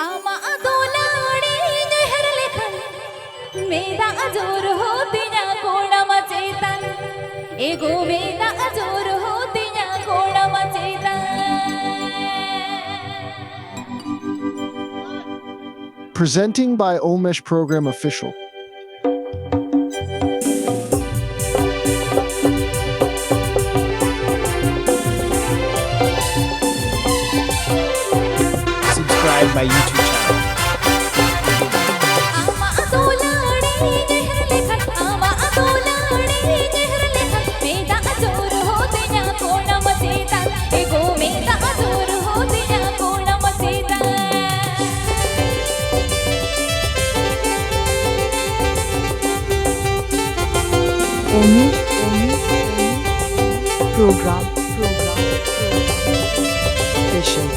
आमा दोलाडी नहर लेखन मेदा अजोर होती ना कोणा मचेतन एगो मेदा अजोर होती ना कोणा मचेतन. Presenting by Olmesh Program Official. Subscribe my YouTube channel. आमा दोलाडी नहर लेखन आमा दोलाडी नहर लेखन मेदा अजोर होती ना कोणा मचेतन एगो मेदा अजोर होती ना कोणा मचेतन. Olmesh program official.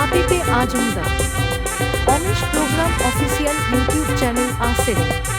Apipe Ajumda Olmesh Program Official YouTube channel are selling.